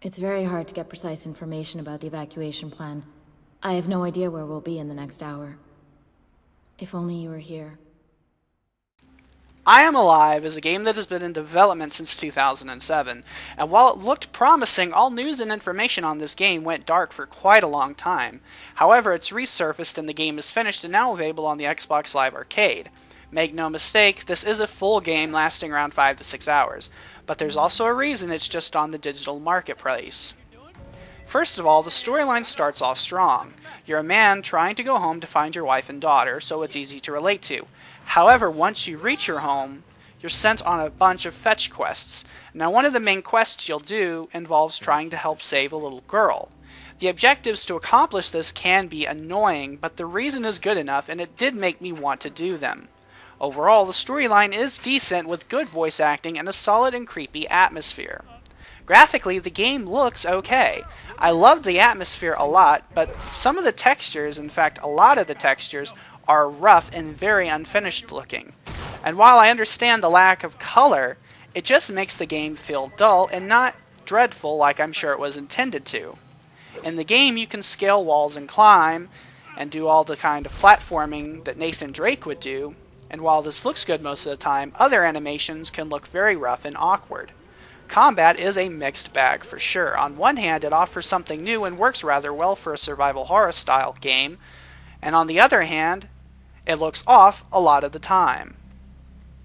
It's very hard to get precise information about the evacuation plan. I have no idea where we'll be in the next hour. If only you were here. I Am Alive is a game that has been in development since 2007, and while it looked promising, all news and information on this game went dark for quite a long time. However, it's resurfaced and the game is finished and now available on the Xbox Live Arcade. Make no mistake, this is a full game lasting around 5 to 6 hours, but there's also a reason it's just on the digital marketplace. First of all, the storyline starts off strong. You're a man trying to go home to find your wife and daughter, so it's easy to relate to. However, once you reach your home, you're sent on a bunch of fetch quests. Now, one of the main quests you'll do involves trying to help save a little girl. The objectives to accomplish this can be annoying, but the reason is good enough, and it did make me want to do them. Overall, the storyline is decent with good voice acting and a solid and creepy atmosphere. Graphically, the game looks okay. I loved the atmosphere a lot, but some of the textures, in fact a lot of the textures, are rough and very unfinished looking. And while I understand the lack of color, it just makes the game feel dull and not dreadful like I'm sure it was intended to. In the game, you can scale walls and climb, and do all the kind of platforming that Nathan Drake would do, and while this looks good most of the time, other animations can look very rough and awkward. Combat is a mixed bag for sure. On one hand, it offers something new and works rather well for a survival horror style game, and on the other hand, it looks off a lot of the time.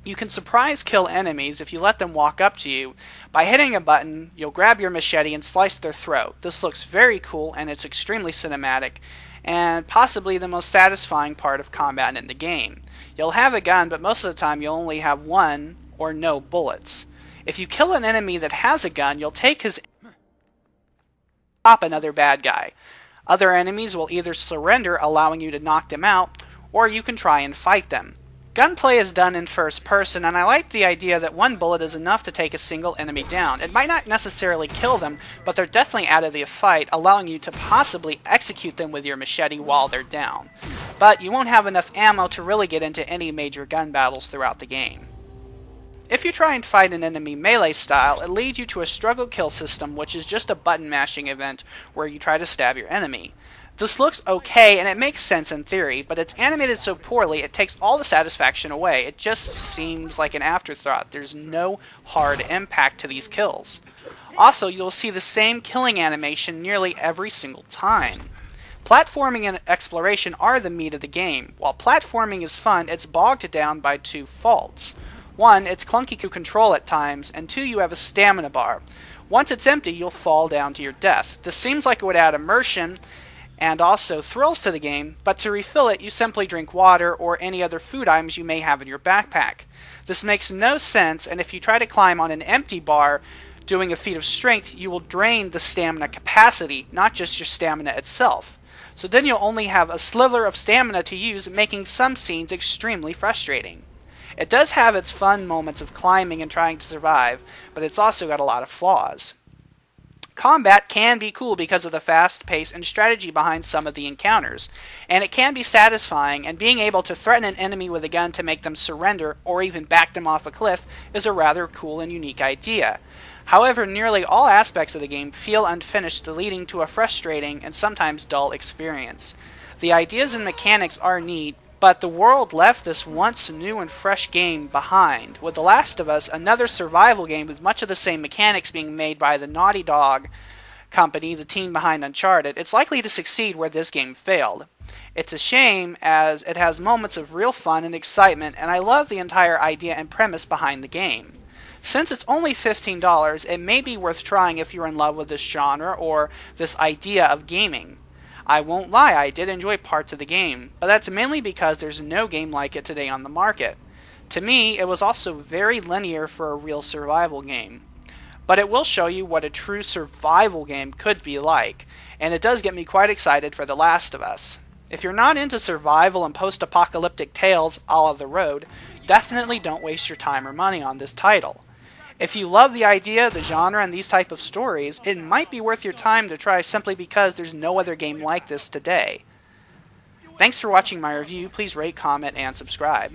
You can surprise kill enemies if you let them walk up to you. By hitting a button, you'll grab your machete and slice their throat. This looks very cool and it's extremely cinematic, and possibly the most satisfying part of combat in the game. You'll have a gun, but most of the time you'll only have one or no bullets. If you kill an enemy that has a gun, you'll take his stop another bad guy. Other enemies will either surrender, allowing you to knock them out, or you can try and fight them. Gunplay is done in first person, and I like the idea that one bullet is enough to take a single enemy down. It might not necessarily kill them, but they're definitely out of the fight, allowing you to possibly execute them with your machete while they're down. But you won't have enough ammo to really get into any major gun battles throughout the game. If you try and fight an enemy melee style, it leads you to a struggle kill system, which is just a button mashing event where you try to stab your enemy. This looks okay and it makes sense in theory, but it's animated so poorly it takes all the satisfaction away. It just seems like an afterthought. There's no hard impact to these kills. Also, you'll see the same killing animation nearly every single time. Platforming and exploration are the meat of the game. While platforming is fun, it's bogged down by two faults. One, it's clunky to control at times, and two, you have a stamina bar. Once it's empty, you'll fall down to your death. This seems like it would add immersion and also thrills to the game, but to refill it, you simply drink water or any other food items you may have in your backpack. This makes no sense, and if you try to climb on an empty bar doing a feat of strength, you will drain the stamina capacity, not just your stamina itself. So then you'll only have a sliver of stamina to use, making some scenes extremely frustrating. It does have its fun moments of climbing and trying to survive, but it's also got a lot of flaws. Combat can be cool because of the fast pace and strategy behind some of the encounters, and it can be satisfying, and being able to threaten an enemy with a gun to make them surrender or even back them off a cliff is a rather cool and unique idea. However, nearly all aspects of the game feel unfinished, leading to a frustrating and sometimes dull experience. The ideas and mechanics are neat, but the world left this once new and fresh game behind. With The Last of Us, another survival game with much of the same mechanics being made by the Naughty Dog company, the team behind Uncharted, it's likely to succeed where this game failed. It's a shame, as it has moments of real fun and excitement, and I love the entire idea and premise behind the game. Since it's only $15, it may be worth trying if you're in love with this genre or this idea of gaming. I won't lie, I did enjoy parts of the game, but that's mainly because there's no game like it today on the market. To me, it was also very linear for a real survival game. But it will show you what a true survival game could be like, and it does get me quite excited for The Last of Us. If you're not into survival and post-apocalyptic tales a la The Road, definitely don't waste your time or money on this title. If you love the idea, the genre, and these type of stories, it might be worth your time to try simply because there's no other game like this today. Thanks for watching my review. Please rate, comment, and subscribe.